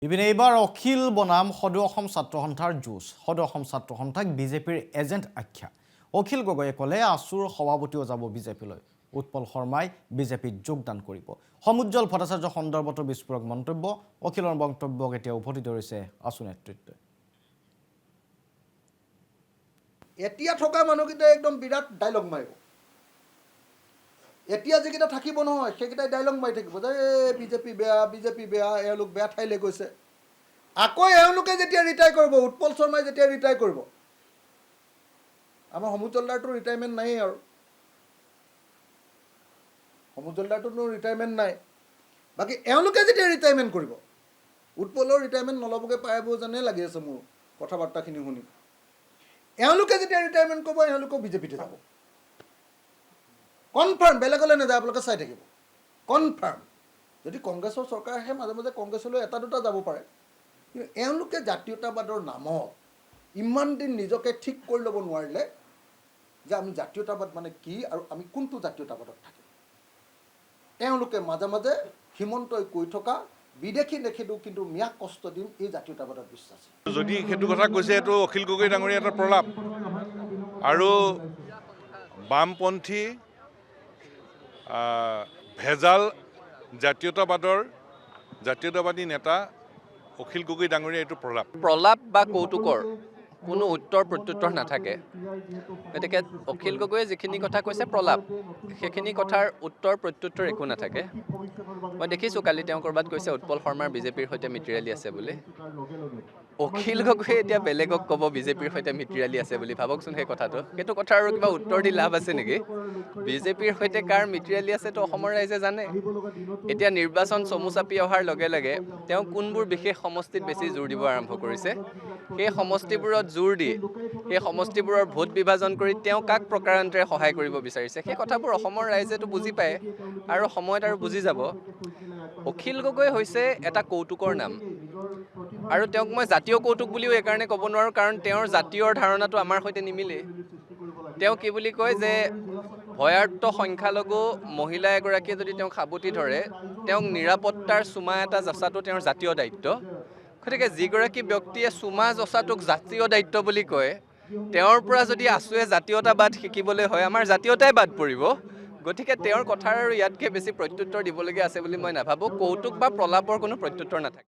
ইপিনে এইবাৰ অখিল বনাম সদৌ অসম ছাত্ৰ সন্থাৰ যুঁজ সদৌ অসম ছাত্ৰ সন্থাক বিজেপিৰ এজেণ্ট আখ্যা অখিল গগৈয়ে ক'লে আছুৰ সভাপতিও যাব বিজেপিলৈ উৎপল শৰ্মাই বিজেপিত যোগদান কৰিব সমুজ্জ্বল ভট্টাচাৰ্য সন্দৰ্ভতো বিস্ফোৰক মন্তব্য অখিলৰ মন্তব্যক এতিয়া উভতি ধৰিছে আছু নেতৃত্বই এতিয়া থকা মানুহকেইটা একদম বিৰাট ডাইলগ মাৰিব এতিয়া যিকেইটা থাকিব নহয় সেইকেইটাই ডাইলগ মাৰি থাকিব যে বিজেপি বেয়া এওঁলোক বেয়া ঠাইলৈ গৈছে আকৌ এওঁলোকে যেতিয়া ৰিটায়াৰ কৰিব উৎপল শৰ্মাই যেতিয়া ৰিটায়াৰ কৰিব আমাৰ সমুজ্জ্বলদাৰটো ৰিটায়াৰমেণ্ট নাই আৰু সমুজ্জ্বলদাৰটোতো ৰিটায়াৰমেণ্ট নাই বাকী এওঁলোকে যেতিয়া ৰিটায়াৰমেণ্ট কৰিব উৎপলৰ ৰিটায়াৰমেণ্ট নল'বগৈ পাৰিব যেনে লাগি আছে মোৰ কথা বাৰ্তাখিনি শুনি এওঁলোকে যেতিয়া ৰিটায়াৰমেণ্ট কৰিব এওঁলোকেও বিজেপিতে যাব কনফাৰ্ম বেলেগলৈ নাযায় আপোনালোকে চাই থাকিব কনফাৰ্ম যদি কংগ্ৰেছৰ চৰকাৰ আহে মাজে মাজে কংগ্ৰেছলৈ এটা দুটা যাব পাৰে কিন্তু এওঁলোকে জাতীয়তাবাদৰ নামত ইমান দিন নিজকে ঠিক কৰি ল'ব নোৱাৰিলে যে আমি জাতীয়তাবাদ মানে কি আৰু আমি কোনটো জাতীয়তাবাদত থাকিম এওঁলোকে মাজে মাজে হিমন্তই কৈ থকা বিদেশী নেখেদো কিন্তু মিয়াক কষ্ট দিম এই জাতীয়তাবাদত বিশ্বাস যদি সেইটো কথা কৈছে এইটো অখিল গগৈ ডাঙৰীয়া এটা প্ৰলাপ আৰু বামপন্থী ভেজাল জাতীয়তাবাদী নেতা অখিল গগৈ ডাঙৰীয়া এইটো প্ৰলাপ বা কৌতুকৰ কোনো উত্তৰ প্ৰত্যুত্তৰ নাথাকে গতিকে অখিল গগৈয়ে যিখিনি কথা কৈছে প্ৰলাপ সেইখিনি কথাৰ উত্তৰ প্ৰত্যুত্তৰ একো নাথাকে মই দেখিছোঁ কালি তেওঁ ক'ৰবাত কৈছে উৎপল শৰ্মাৰ বিজেপিৰ সৈতে মিতিৰালি আছে বুলি অখিল গগৈয়ে এতিয়া বেলেগক ক'ব বিজেপিৰ সৈতে মিতিৰালি আছে বুলি ভাবকচোন সেই কথাটো সেইটো কথা আৰু কিবা উত্তৰ দি লাভ আছে নেকি বিজেপিৰ সৈতে কাৰ মিতিৰালি আছেতো অসমৰ ৰাইজে জানে এতিয়া নিৰ্বাচন চমু চাপি অহাৰ লগে লগে তেওঁ কোনবোৰ বিশেষ সমষ্টিত বেছি জোৰ দিব আৰম্ভ কৰিছে সেই সমষ্টিবোৰত জোৰ দি সেই সমষ্টিবোৰৰ ভোট বিভাজন কৰি তেওঁ কাক প্ৰকাৰান্তৰে সহায় কৰিব বিচাৰিছে সেই কথাবোৰ অসমৰ ৰাইজেতো বুজি পায় আৰু সময়ত আৰু বুজি যাব অখিল গগৈ হৈছে এটা কৌতুকৰ নাম আৰু তেওঁক মই জাতীয় কৌতুক বুলিও এইকাৰণে ক'ব নোৱাৰোঁ কাৰণ তেওঁৰ জাতীয়ৰ ধাৰণাটো আমাৰ সৈতে নিমিলে তেওঁ কি বুলি কয় যে ভয়াৰ্ত সংখ্যালঘু মহিলা এগৰাকীয়ে যদি তেওঁক সাবটি ধৰে তেওঁক নিৰাপত্তাৰ চুমা এটা যচাটো তেওঁৰ জাতীয় দায়িত্ব গতিকে যিগৰাকী ব্যক্তিয়ে চুমা যচাটোক জাতীয় দায়িত্ব বুলি কয় তেওঁৰ পৰা যদি আছুৱে জাতীয়তাবাদ শিকিবলৈ হয় আমাৰ জাতীয়তাই বাদ পৰিব গতিকে তেওঁৰ কথাৰ আৰু ইয়াতকৈ বেছি প্ৰত্যুত্তৰ দিবলগীয়া আছে বুলি মই নাভাবোঁ কৌতুক বা প্ৰলাপৰ কোনো প্ৰত্যুত্তৰ নাথাকে